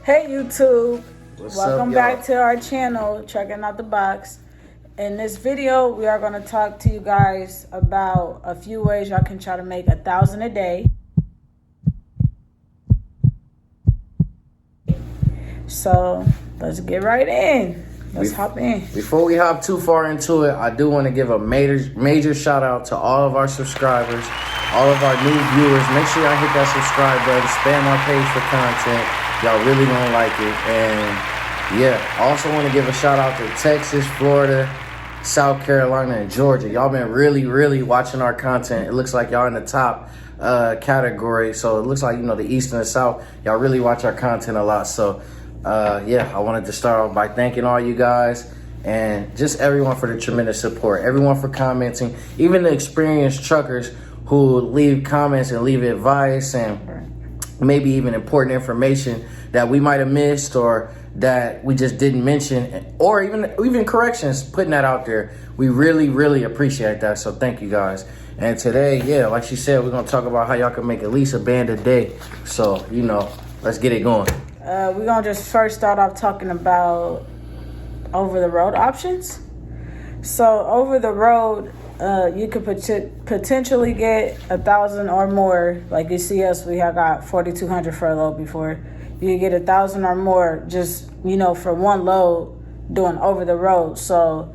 Hey YouTube, Welcome back to our channel, Checking Out the Box. In this video, we are going to talk to you guys about a few ways y'all can try to make 1,000 a day. So let's get right in. Let's hop in. Before we hop too far into it, I do want to give a major shout out to all of our subscribers, all of our new viewers. Make sure y'all hit that subscribe button, spam our page for content. Y'all really gonna like it. And yeah, I also want to give a shout out to Texas, Florida, South Carolina, and Georgia. Y'all been really watching our content. It looks like y'all in the top category. So it looks like, the East and the South, y'all really watch our content a lot. So yeah, I wanted to start off by thanking all you guys and just everyone for the tremendous support, everyone for commenting, even the experienced truckers who leave comments and leave advice and maybe even important information that we might have missed or that we just didn't mention, or even corrections, putting that out there. We really appreciate that. So thank you guys. And today, yeah, like she said, we're gonna talk about how y'all can make at least a band a day. So, let's get it going. We're going to just first start off talking about over-the-road options. So over the road, you could potentially get 1,000 or more. Like you see us, we have got 4,200 for a load before. You can get 1,000 or more just, for one load doing over the road. So,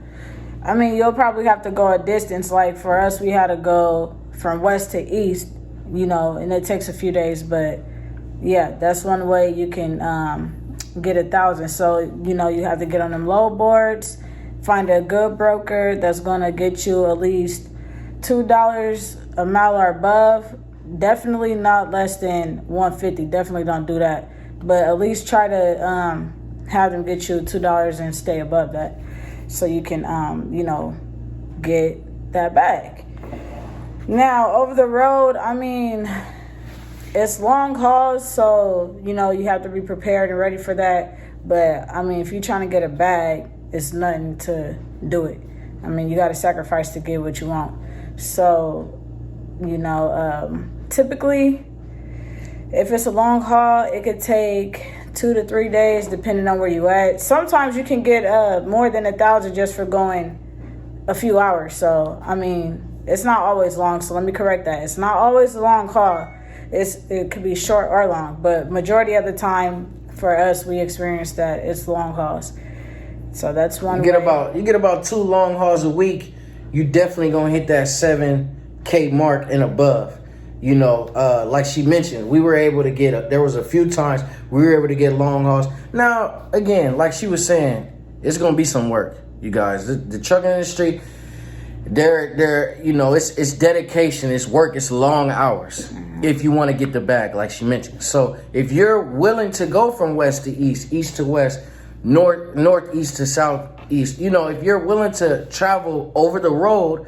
you'll probably have to go a distance. Like for us, we had to go from west to east, and it takes a few days, but yeah, that's one way you can get 1,000. So, you have to get on them load boards, find a good broker that's going to get you at least $2 a mile or above. Definitely not less than $1.50. Definitely don't do that. But at least try to have them get you $2 and stay above that so you can, get that back. Now, over the road, it's long hauls, so, you have to be prepared and ready for that. But, if you're trying to get a bag, it's nothing to do it. You got to sacrifice to get what you want. So, typically, if it's a long haul, it could take 2 to 3 days, depending on where you at. Sometimes you can get more than 1,000 just for going a few hours. So, it's not always long. So let me correct that. It's not always a long haul. It could be short or long, but majority of the time for us, we experience that it's long hauls. So that's one way. You get about 2 long hauls a week, you definitely gonna hit that 7K mark and above. Like she mentioned, we were able to get there was a few times we were able to get long hauls. Now, again, like she was saying, it's gonna be some work, you guys. The trucking industry, it's dedication, it's work, it's long hours. If you want to get the bag, like she mentioned. So if you're willing to go from west to east, east to west, northeast to southeast, if you're willing to travel over the road,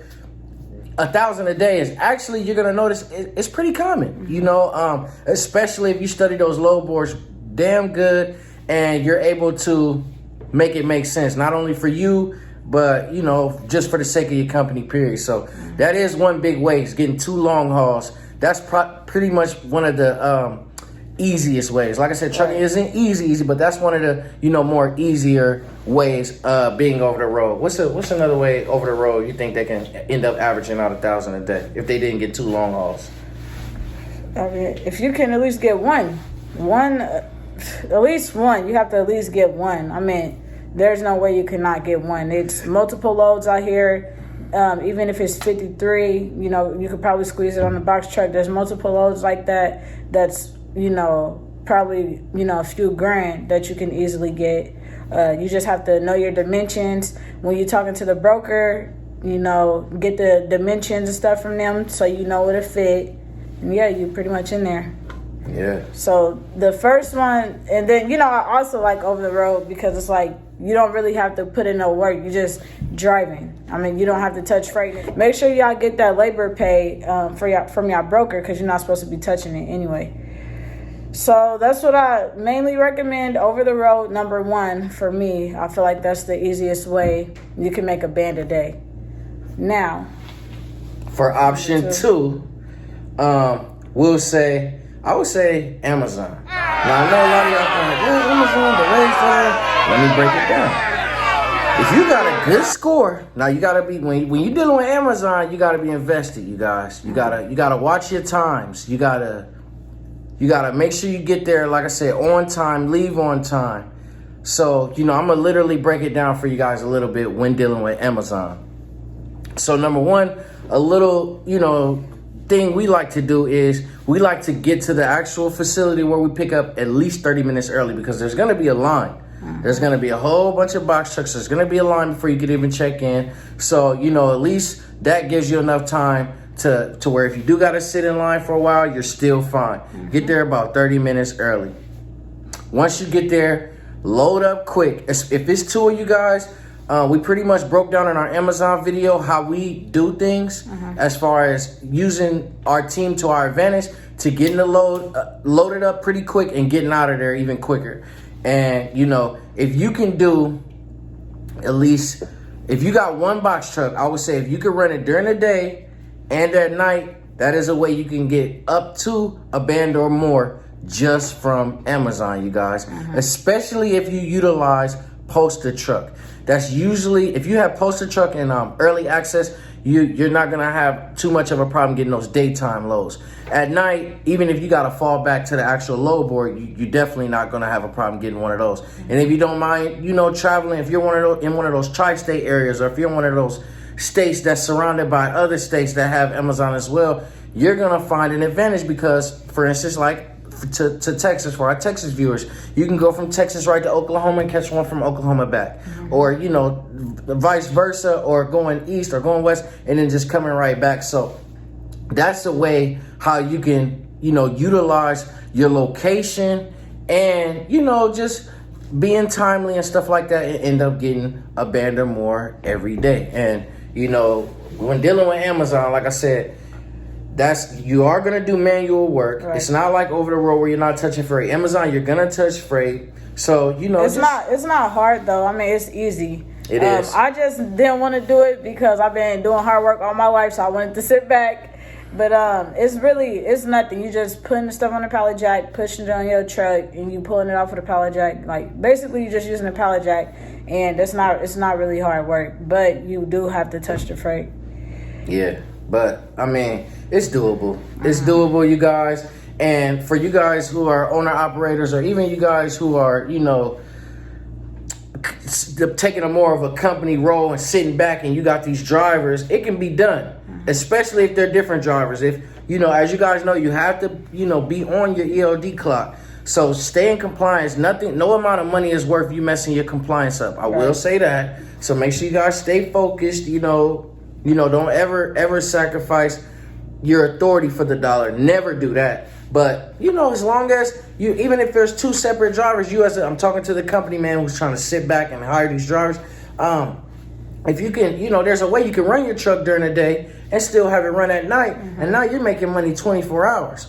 1,000 a day is actually, you're gonna notice it's pretty common. Especially if you study those load boards damn good and you're able to make it make sense, not only for you, but just for the sake of your company, period. So that is one big way, is getting 2 long hauls. That's pretty much one of the easiest ways. Like I said, trucking isn't easy, but that's one of the more easier ways being over the road. What's another way over the road you think they can end up averaging out 1,000 a day if they didn't get 2 long hauls? If you can at least get one, at least one, you have to at least get one. There's no way you cannot get one. It's multiple loads out here. Even if it's 53, you could probably squeeze it on the box truck. There's multiple loads like that. That's, probably, a few grand that you can easily get. You just have to know your dimensions. When you're talking to the broker, get the dimensions and stuff from them so you know what to fit. And yeah, you're pretty much in there. Yeah. So the first one, and then, I also like over the road because it's like, you don't really have to put in no work. You're just driving. You don't have to touch freight. Make sure y'all get that labor pay from y'all broker because you're not supposed to be touching it anyway. So that's what I mainly recommend over the road. Number 1 for me. I feel like that's the easiest way you can make a band a day. Now, for option 2, I would say Amazon. Now, I know a lot of y'all are like, oh, Amazon delays for that. Let me break it down. If you got a good score, now you gotta be when you're dealing with Amazon, you gotta be invested, you guys. You gotta watch your times. You gotta make sure you get there, like I said, on time, leave on time. So, I'm gonna literally break it down for you guys a little bit when dealing with Amazon. So number one, a little, thing we like to do is we like to get to the actual facility where we pick up at least 30 minutes early, because there's gonna be a line. There's going to be a whole bunch of box trucks. There's going to be a line before you can even check in. So, at least that gives you enough time to where if you do got to sit in line for a while, you're still fine. Get there about 30 minutes early. Once you get there, load up quick. If it's two of you guys, we pretty much broke down in our Amazon video how we do things as far as using our team to our advantage to getting the loaded up pretty quick and getting out of there even quicker. And, if you can do at least, if you got one box truck, I would say if you could run it during the day and at night, that is a way you can get up to a band or more just from Amazon, you guys. Especially if you utilize Poster Truck. That's usually, if you have Poster Truck and early access, you're not going to have too much of a problem getting those daytime loads. At night, even if you got to fall back to the actual load board, you're definitely not going to have a problem getting one of those. And if you don't mind, traveling, if you're in one of those tri-state areas, or if you're in one of those states that's surrounded by other states that have Amazon as well, you're going to find an advantage because, for instance, like to Texas, for our Texas viewers, you can go from Texas right to Oklahoma and catch one from Oklahoma back, or vice versa, or going east or going west and then just coming right back. So that's the way how you can utilize your location and just being timely and stuff like that, and end up getting a band or more every day. And when dealing with Amazon, like I said, you are going to do manual work. Right. It's not like over the road where you're not touching freight. Amazon, you're going to touch freight. So, it's not hard though. I mean, it's easy. It is. I just didn't want to do it because I've been doing hard work all my life, so I wanted to sit back. But it's nothing. You just putting the stuff on the pallet jack, pushing it on your truck, and you pulling it off of the pallet jack. Like, basically you're just using the pallet jack, and it's not really hard work, but you do have to touch the freight. Yeah. But, I mean, it's doable. It's doable, you guys. And for you guys who are owner-operators, or even you guys who are, taking a more of a company role and sitting back and you got these drivers, it can be done. Especially if they're different drivers. If, as you guys know, you have to, be on your ELD clock. So stay in compliance. No amount of money is worth you messing your compliance up. I will say that. So make sure you guys stay focused, don't ever sacrifice your authority for the dollar. Never do that. But, as long as even if there's two separate drivers, I'm talking to the company man who's trying to sit back and hire these drivers. If you can, there's a way you can run your truck during the day and still have it run at night. And now you're making money 24 hours.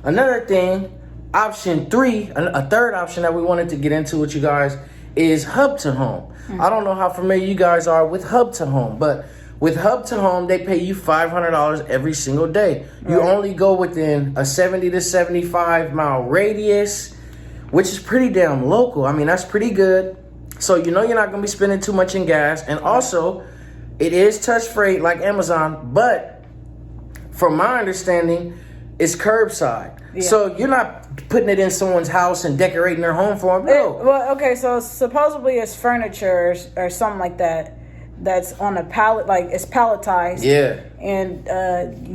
Another thing, option 3, a third option that we wanted to get into with you guys is HubToHome. I don't know how familiar you guys are with HubToHome, but with HubToHome, they pay you $500 every single day. Right. You only go within a 70 to 75 mile radius, which is pretty damn local. I mean, that's pretty good. So you're not going to be spending too much in gas. And also, it is touch freight like Amazon, but from my understanding, it's curbside. Yeah. So you're not putting it in someone's house and decorating their home for them. No. Okay, so supposedly it's furniture or something like that. That's on a pallet, like it's palletized. Yeah. And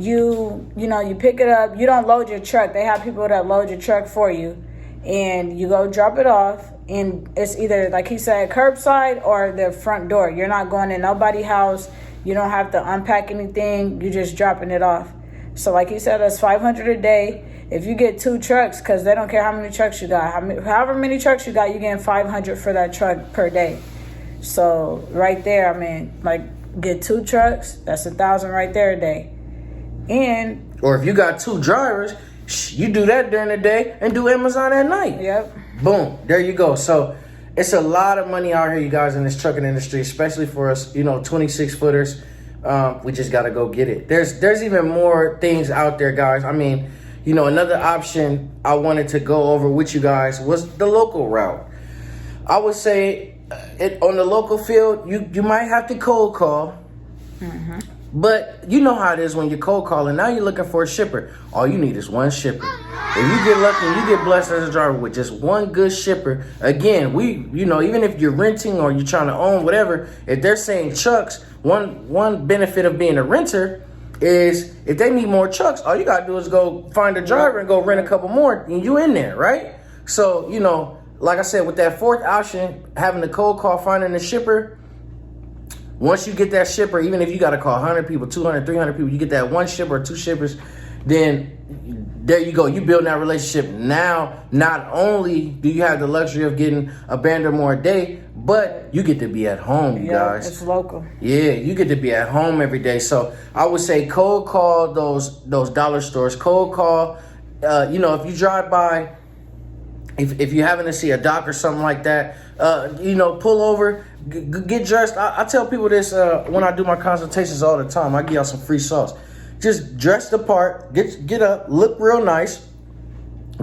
you pick it up. You don't load your truck. They have people that load your truck for you, and you go drop it off. And it's either, like he said, curbside or the front door. You're not going in nobody's house. You don't have to unpack anything. You're just dropping it off. So like he said, it's $500 a day. If you get 2 trucks, because they don't care how many trucks you got. However many trucks you got, you're getting $500 for that truck per day. So right there, I mean, like, get 2 trucks, that's $1,000 right there a day. And or if you got 2 drivers, you do that during the day and do Amazon at night. Yep. Boom, there you go. So it's a lot of money out here, you guys, in this trucking industry, especially for us, 26 footers. We just got to go get it. There's even more things out there, guys. I mean, Another option I wanted to go over with you guys was the local route. I would say on the local field, you might have to cold call. Mm-hmm. But you know how it is when you're cold calling. Now you're looking for a shipper. All you need is one shipper. If you get lucky and you get blessed as a driver with just one good shipper, again, even if you're renting or you're trying to own whatever, if they're saying trucks, one benefit of being a renter is if they need more trucks, all you gotta do is go find a driver and go rent a couple more, and you in there, right? So, like I said, with that fourth option, having the cold call, finding a shipper, once you get that shipper, even if you got to call 100 people, 200, 300 people, you get that one shipper or two shippers, then there you go. You build that relationship. Now, not only do you have the luxury of getting a band or more a day, but you get to be at home, you guys. It's local. Yeah, you get to be at home every day. So I would say cold call those dollar stores. Cold call, if you drive by, if you're having to see a doc or something like that, pull over, get dressed. I tell people this when I do my consultations all the time. I give y'all some free sauce. Just dress the part, get up, look real nice,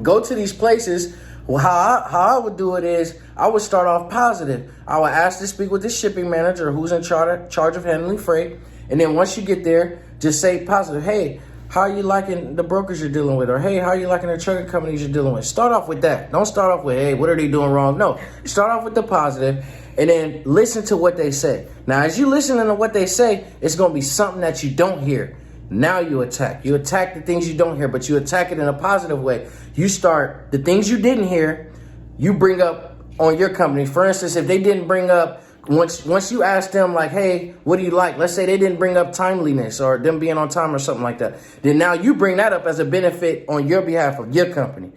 go to these places. Well, how I would do it is I would start off positive. I would ask to speak with the shipping manager who's in charge of handling freight. And then once you get there, just say positive. Hey, how are you liking the brokers you're dealing with? Or, hey, how are you liking the trucking companies you're dealing with? Start off with that. Don't start off with, hey, what are they doing wrong? No, start off with the positive and then listen to what they say. Now, as you listen to what they say, it's going to be something that you don't hear. Now you attack. You attack the things you don't hear, but you attack it in a positive way. You start the things you didn't hear, you bring up on your company. For instance, if they didn't bring up, once you ask them like, hey, what do you like? Let's say they didn't bring up timeliness or them being on time or something like that. Then now you bring that up as a benefit on your behalf of your company.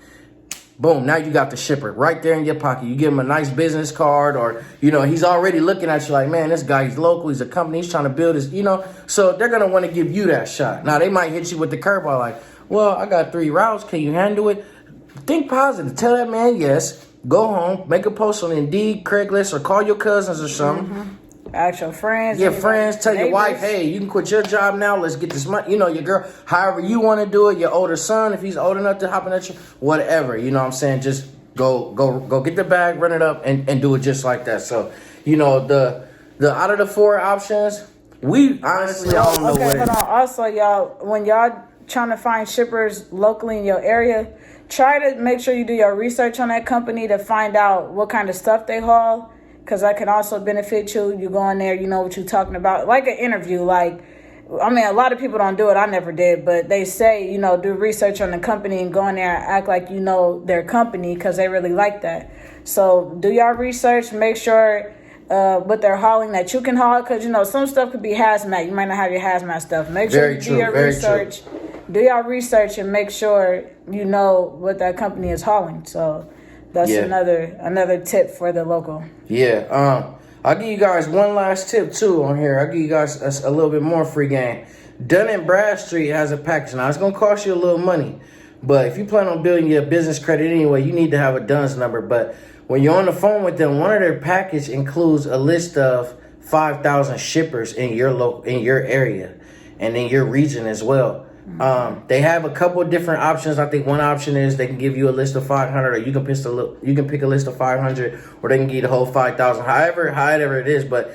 Boom, now you got the shipper right there in your pocket. You give him a nice business card or, he's already looking at you like, man, this guy, he's local. He's a company. He's trying to build his, So they're going to want to give you that shot. Now, they might hit you with the curveball like, well, I got 3 routes. Can you handle it? Think positive. Tell that man yes. Go home. Make a post on Indeed, Craigslist, or call your cousins or something. Mm-hmm. Ask your friends. Your friends, tell your wife, hey, you can quit your job now. Let's get this money. Your girl, however you want to do it. Your older son, if he's old enough to hop in that you, whatever. You know what I'm saying? Just go get the bag, run it up, and do it just like that. So, the out of the 4 options, we honestly don't know what. Hold on. Also, y'all, when y'all trying to find shippers locally in your area, try to make sure you do your research on that company to find out what kind of stuff they haul. Because that can also benefit you. You go in there, you know what you're talking about. Like an interview. A lot of people don't do it. I never did. But they say, do research on the company and go in there and act like you know their company because they really like that. So do your research. Make sure what they're hauling that you can haul. Because, some stuff could be hazmat. You might not have your hazmat stuff. Make sure you do your research. Do your research and make sure you know what that company is hauling. So that's another tip for the local. Yeah. I'll give you guys one last tip too on here. I'll give you guys a little bit more free game. Dun & Bradstreet has a package. Now it's gonna cost you a little money, but if you plan on building your business credit anyway, you need to have a DUNS number. But when you're on the phone with them, one of their package includes a list of 5,000 shippers in your area and in your region as well. They have a couple of different options. I think one option is they can give you a list of 500, or you can pick a list of 500, or they can give you the whole 5,000. However it is, but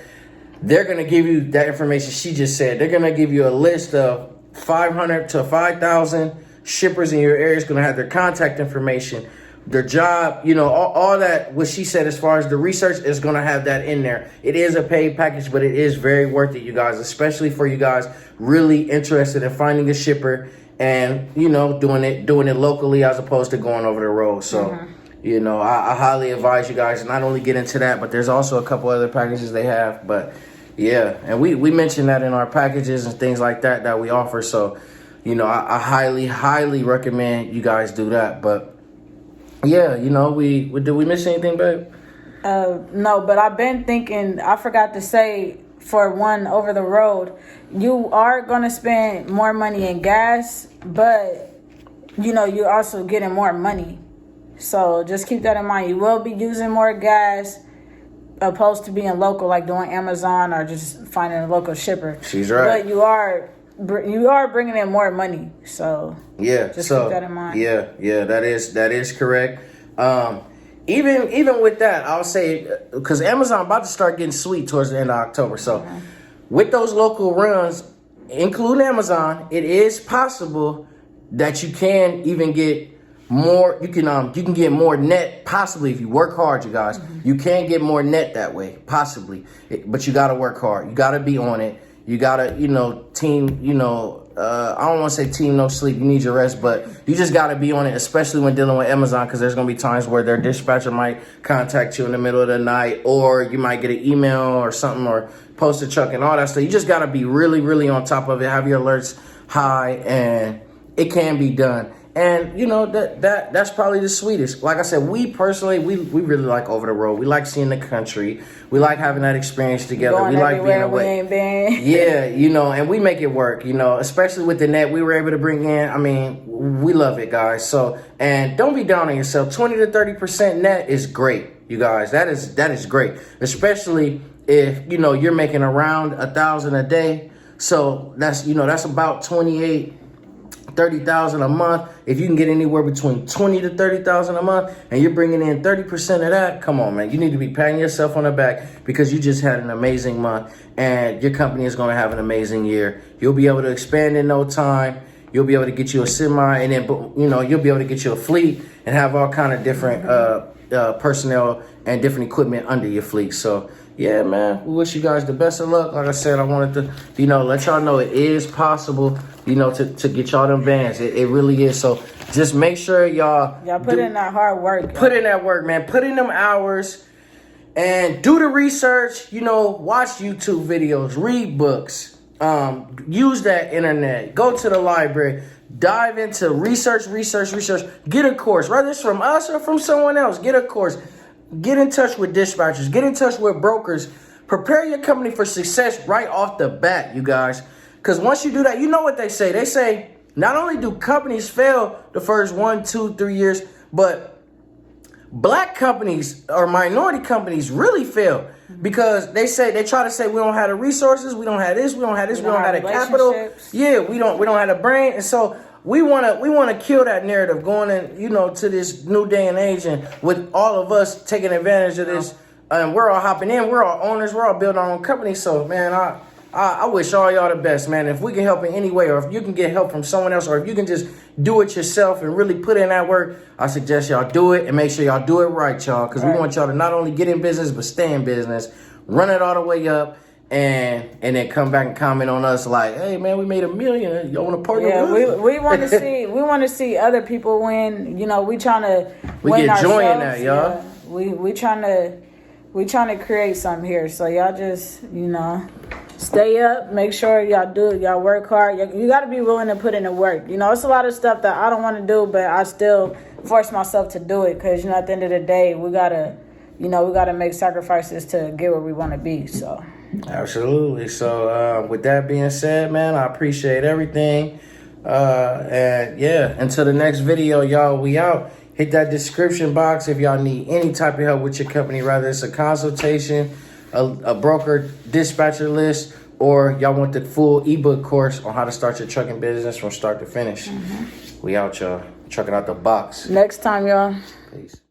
they're gonna give you that information she just said. They're gonna give you a list of 500 to 5,000 shippers in your area. Is gonna have their contact information, their job, all that, what she said as far as the research is going to have that in there. It is a paid package, but it is very worth it, you guys, especially for you guys really interested in finding a shipper and, doing it locally as opposed to going over the road. So, I highly advise you guys to not only get into that, but there's also a couple other packages they have. But, yeah, and we mentioned that in our packages and things like that we offer. So, I highly, highly recommend you guys do that. But, yeah, did we miss anything, babe? No, but I've been thinking, I forgot to say, for one over the road, you are going to spend more money in gas, but, you're also getting more money. So just keep that in mind. You will be using more gas opposed to being local, like doing Amazon or just finding a local shipper. She's right. But you are you are bringing in more money. So yeah, just so keep that in mind. yeah, that is correct. Even with that, I'll say, because Amazon about to start getting sweet towards the end of October. So with those local runs, including Amazon, it is possible that you can even get more. You can get more net, possibly, if you work hard, you guys. You can get more net that way, possibly. But you got to work hard. You got to be on it. You got to, team, I don't want to say team no sleep. You need your rest, but you just got to be on it, especially when dealing with Amazon, because there's going to be times where their dispatcher might contact you in the middle of the night, or you might get an email or something, or post a truck and all that stuff. You just got to be really, really on top of it. Have your alerts high, and it can be done. And that's probably the sweetest. Like I said, we personally, we really like over the road. We like seeing the country. We like having that experience together. Going we like being we away. Ain't been. Yeah, and we make it work. Especially with the net we were able to bring in. I mean, we love it, guys. So, and don't be down on yourself. 20 to 30% net is great, you guys. That is great, especially if you're making around $1,000 a day. So that's about 30,000 a month. If you can get anywhere between 20 to 30,000 a month, and you're bringing in 30% of that, come on, man. You need to be patting yourself on the back, because you just had an amazing month, and your company is going to have an amazing year. You'll be able to expand in no time. You'll be able to get you a semi, and then you'll be able to get you a fleet and have all kind of different personnel and different equipment under your fleet. So yeah, man, we wish you guys the best of luck. Like I said, I wanted to, let y'all know it is possible, to get y'all them vans. It really is. So just make sure y'all put in that hard work. Put in that work, man. Put in them hours and do the research. Watch YouTube videos, read books, use that internet, go to the library, dive into research. Get a course, whether it's from us or from someone else. Get a course. Get in touch with dispatchers. Get in touch with brokers. Prepare your company for success right off the bat, you guys. Because once you do that, you know what they say. They say not only do companies fail the first 1, 2, 3 years, but black companies or minority companies really fail. Because they try to say we don't have the resources, we don't have this, we don't have this, we don't have the capital. Yeah, we don't have the brain. And so we wanna kill that narrative going in, to this new day and age, and with all of us taking advantage of this, and we're all hopping in, we're all owners, we're all building our own company. So man, I wish all y'all the best, man. If we can help in any way, or if you can get help from someone else, or if you can just do it yourself and really put in that work, I suggest y'all do it, and make sure y'all do it right, y'all, because we want y'all to not only get in business but stay in business, run it all the way up. And then come back and comment on us like, hey man, we made $1 million. You want to partner with us? we want to see other people win. We trying to win get joy in ourselves. that, y'all. Yeah. We trying to create something here. So y'all just stay up. Make sure y'all do it. Y'all work hard. You got to be willing to put in the work. It's a lot of stuff that I don't want to do, but I still force myself to do it, because at the end of the day, we gotta make sacrifices to get where we want to be. So. Absolutely. So with that being said, man, I appreciate everything. And yeah, until the next video, y'all, we out. Hit that description box if y'all need any type of help with your company, whether it's a consultation, a broker dispatcher list, or y'all want the full ebook course on how to start your trucking business from start to finish. We out, y'all. Trucking out the box. Next time, y'all. Peace.